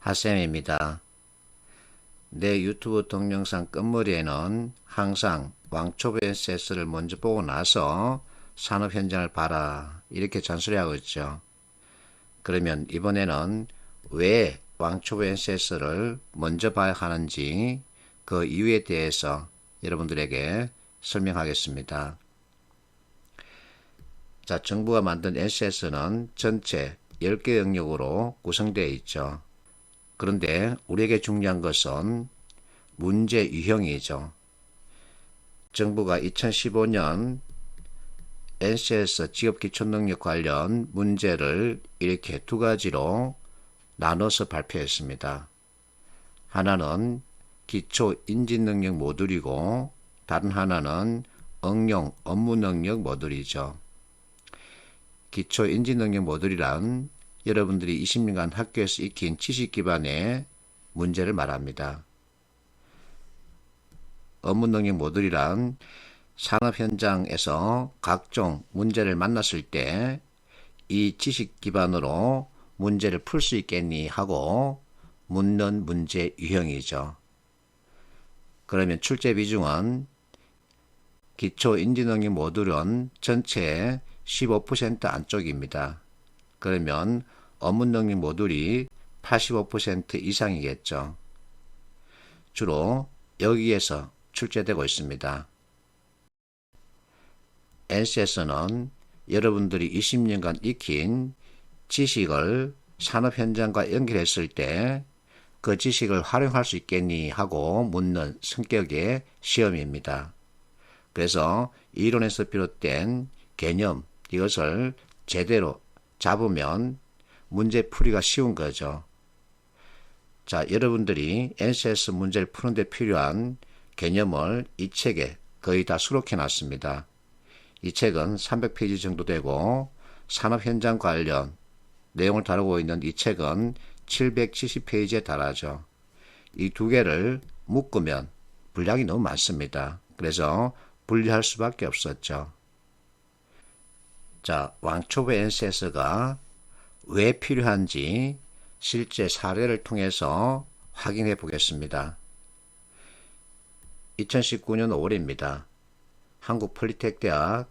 하쌤입니다. 내 유튜브 동영상 끝머리에는 항상 왕초보 NCS를 먼저 보고 나서 산업 현장을 봐라 이렇게 잔소리하고 있죠. 그러면 이번에는 왜 왕초보 NCS를 먼저 봐야 하는지 그 이유에 대해서 여러분들에게 설명하겠습니다. 자, 정부가 만든 NCS는 전체 10개 영역으로 구성되어 있죠. 그런데 우리에게 중요한 것은 문제 유형이죠. 정부가 2015년 NCS 직업기초능력 관련 문제를 이렇게 두 가지로 나눠서 발표했습니다. 하나는 기초인지능력 모듈이고 다른 하나는 응용 업무능력 모듈이죠. 기초인지능력 모듈이란 여러분들이 20년간 학교에서 익힌 지식 기반의 문제를 말합니다. 업무능력 모듈이란 산업 현장에서 각종 문제를 만났을 때 이 지식 기반으로 문제를 풀 수 있겠니 하고 묻는 문제 유형이죠. 그러면 출제 비중은 기초인지능력 모듈은 전체의 15% 안쪽입니다. 그러면 업무능력 모듈이 85% 이상이겠죠. 주로 여기에서 출제되고 있습니다. NCS는 여러분들이 20년간 익힌 지식을 산업 현장과 연결했을 때 그 지식을 활용할 수 있겠니 하고 묻는 성격의 시험입니다. 그래서 이론에서 비롯된 개념 이것을 제대로 잡으면 문제풀이가 쉬운 거죠. 자, 여러분들이 NCS 문제를 푸는 데 필요한 개념을 이 책에 거의 다 수록해 놨습니다. 이 책은 300페이지 정도 되고 산업 현장 관련 내용을 다루고 있는 이 책은 770페이지에 달하죠. 이 두 개를 묶으면 분량이 너무 많습니다. 그래서 분리할 수밖에 없었죠. 자, 왕초보 NCS가 왜 필요한지 실제 사례를 통해서 확인해 보겠습니다. 2019년 5월입니다. 한국폴리텍대학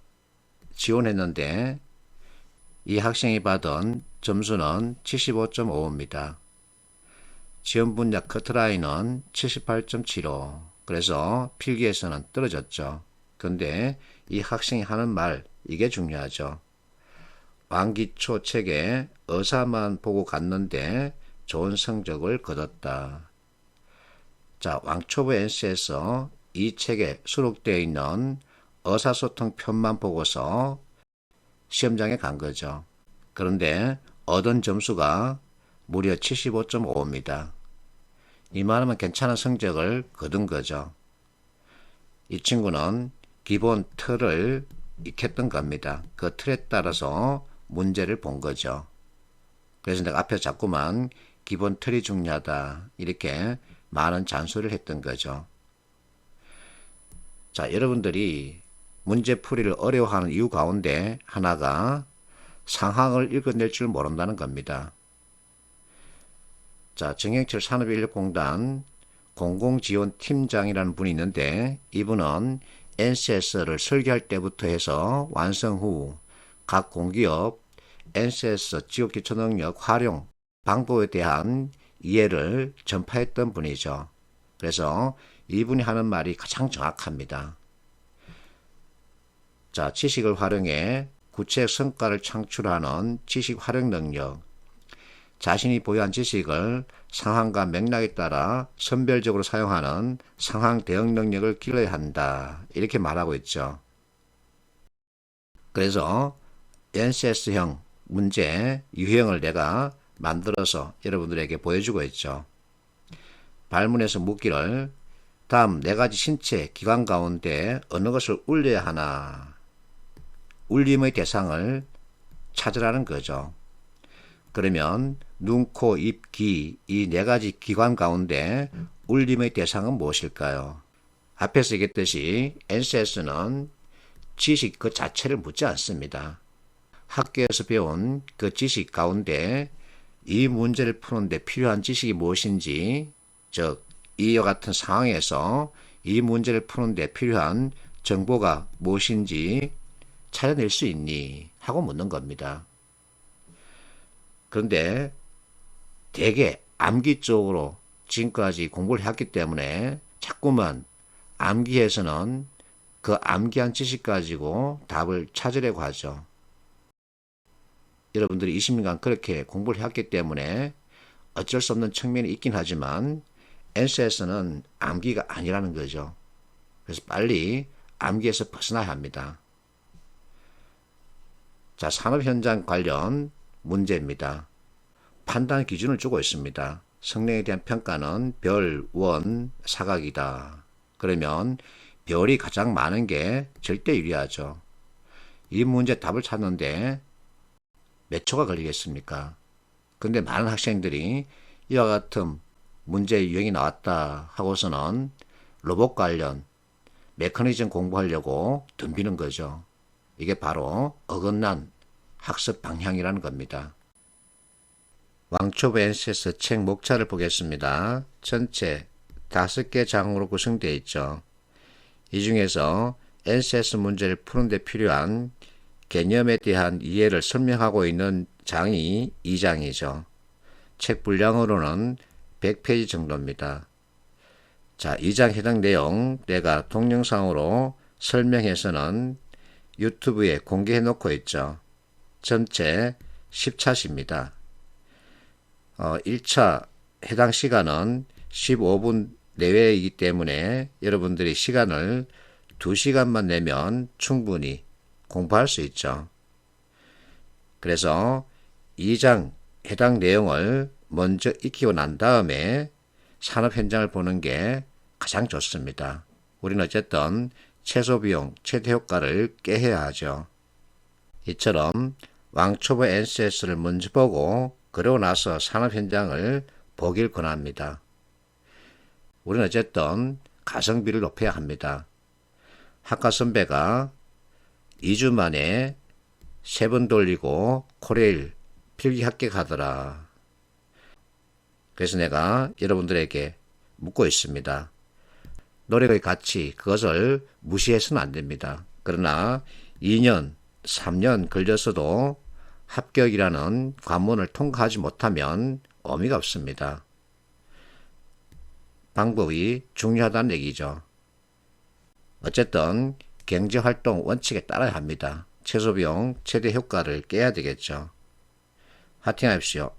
지원했는데 이 학생이 받은 점수는 75.55입니다. 지원 분야 커트라인은 78.75. 그래서 필기에서는 떨어졌죠. 그런데 이 학생이 하는 말 이게 중요하죠. 왕기초 책에 의사만 보고 갔는데 좋은 성적을 거뒀다. 자, 왕초보 NCS 이 책에 수록되어 있는 의사소통 편만 보고서 시험장에 간 거죠. 그런데 얻은 점수가 무려 75.5입니다. 이만하면 괜찮은 성적을 거둔 거죠. 이 친구는 기본 틀을 익혔던 겁니다. 그 틀에 따라서 문제를 본 거죠. 그래서 내가 앞에 자꾸만 기본 틀이 중요하다 이렇게 많은 잔소리를 했던 거죠. 자, 여러분들이 문제풀이를 어려워하는 이유 가운데 하나가 상황을 읽어낼 줄 모른다는 겁니다. 자, 정영철 산업인력공단 공공지원팀장이라는 분이 있는데 이분은 NCS를 설계할 때부터 해서 완성 후 각 공기업 NCS 직업기초능력 활용 방법에 대한 이해를 전파했던 분이죠. 그래서 이분이 하는 말이 가장 정확합니다. 자, 지식을 활용해 구체적 성과를 창출하는 지식 활용 능력. 자신이 보유한 지식을 상황과 맥락에 따라 선별적으로 사용하는 상황 대응 능력을 길러야 한다. 이렇게 말하고 있죠. 그래서 NCS형 문제 유형을 내가 만들어서 여러분들에게 보여주고 있죠. 발문에서 묻기를 다음 네 가지 신체 기관 가운데 어느 것을 울려야 하나? 울림의 대상을 찾으라는 거죠. 그러면 눈, 코, 입, 귀 이 네 가지 기관 가운데 울림의 대상은 무엇일까요? 앞에서 얘기했듯이 NCS는 지식 그 자체를 묻지 않습니다. 학교에서 배운 그 지식 가운데 이 문제를 푸는데 필요한 지식이 무엇인지, 즉 이와 같은 상황에서 이 문제를 푸는데 필요한 정보가 무엇인지 찾아낼 수 있니? 하고 묻는 겁니다. 그런데 대개 암기 쪽으로 지금까지 공부를 했기 때문에 자꾸만 암기에서는 그 암기한 지식 가지고 답을 찾으려고 하죠. 여러분들이 20년간 그렇게 공부를 했기 때문에 어쩔 수 없는 측면이 있긴 하지만 NC에서는 암기가 아니라는 거죠. 그래서 빨리 암기에서 벗어나야 합니다. 자, 산업 현장 관련 문제입니다. 판단 기준을 주고 있습니다. 성능에 대한 평가는 별, 원, 사각이다. 그러면 별이 가장 많은 게 절대 유리하죠. 이 문제 답을 찾는데 몇 초가 걸리겠습니까? 근데 많은 학생들이 이와 같은 문제 유형이 나왔다 하고서는 로봇 관련 메커니즘 공부하려고 덤비는 거죠. 이게 바로 어긋난 학습 방향이라는 겁니다. 왕초보 NCS 책 목차를 보겠습니다. 전체 5개 장으로 구성되어 있죠. 이 중에서 NCS 문제를 푸는데 필요한 개념에 대한 이해를 설명하고 있는 장이 2장이죠. 책 분량으로는 100페이지 정도입니다. 자, 2장 해당 내용 내가 동영상으로 설명해서는 유튜브에 공개해 놓고 있죠. 전체 10차시입니다. 1차 해당 시간은 15분 내외이기 때문에 여러분들이 시간을 2시간만 내면 충분히 공부할 수 있죠. 그래서 2장 해당 내용을 먼저 익히고 난 다음에 산업 현장을 보는 게 가장 좋습니다. 우리는 어쨌든 최소 비용, 최대 효과를 꾀해야 하죠. 이처럼 왕초보 NCS를 먼저 보고 그러고 나서 산업 현장을 보길 권합니다. 우리는 어쨌든 가성비를 높여야 합니다. 학과 선배가 2주 만에 3번 돌리고 코레일 필기 합격하더라. 그래서 내가 여러분들에게 묻고 있습니다. 노력의 가치, 그것을 무시해서는 안 됩니다. 그러나 2년, 3년 걸려서도 합격이라는 관문을 통과하지 못하면 의미가 없습니다. 방법이 중요하다는 얘기죠. 어쨌든 경제활동 원칙에 따라야 합니다. 최소 비용, 최대 효과를 깨야 되겠죠. 화이팅하십시오.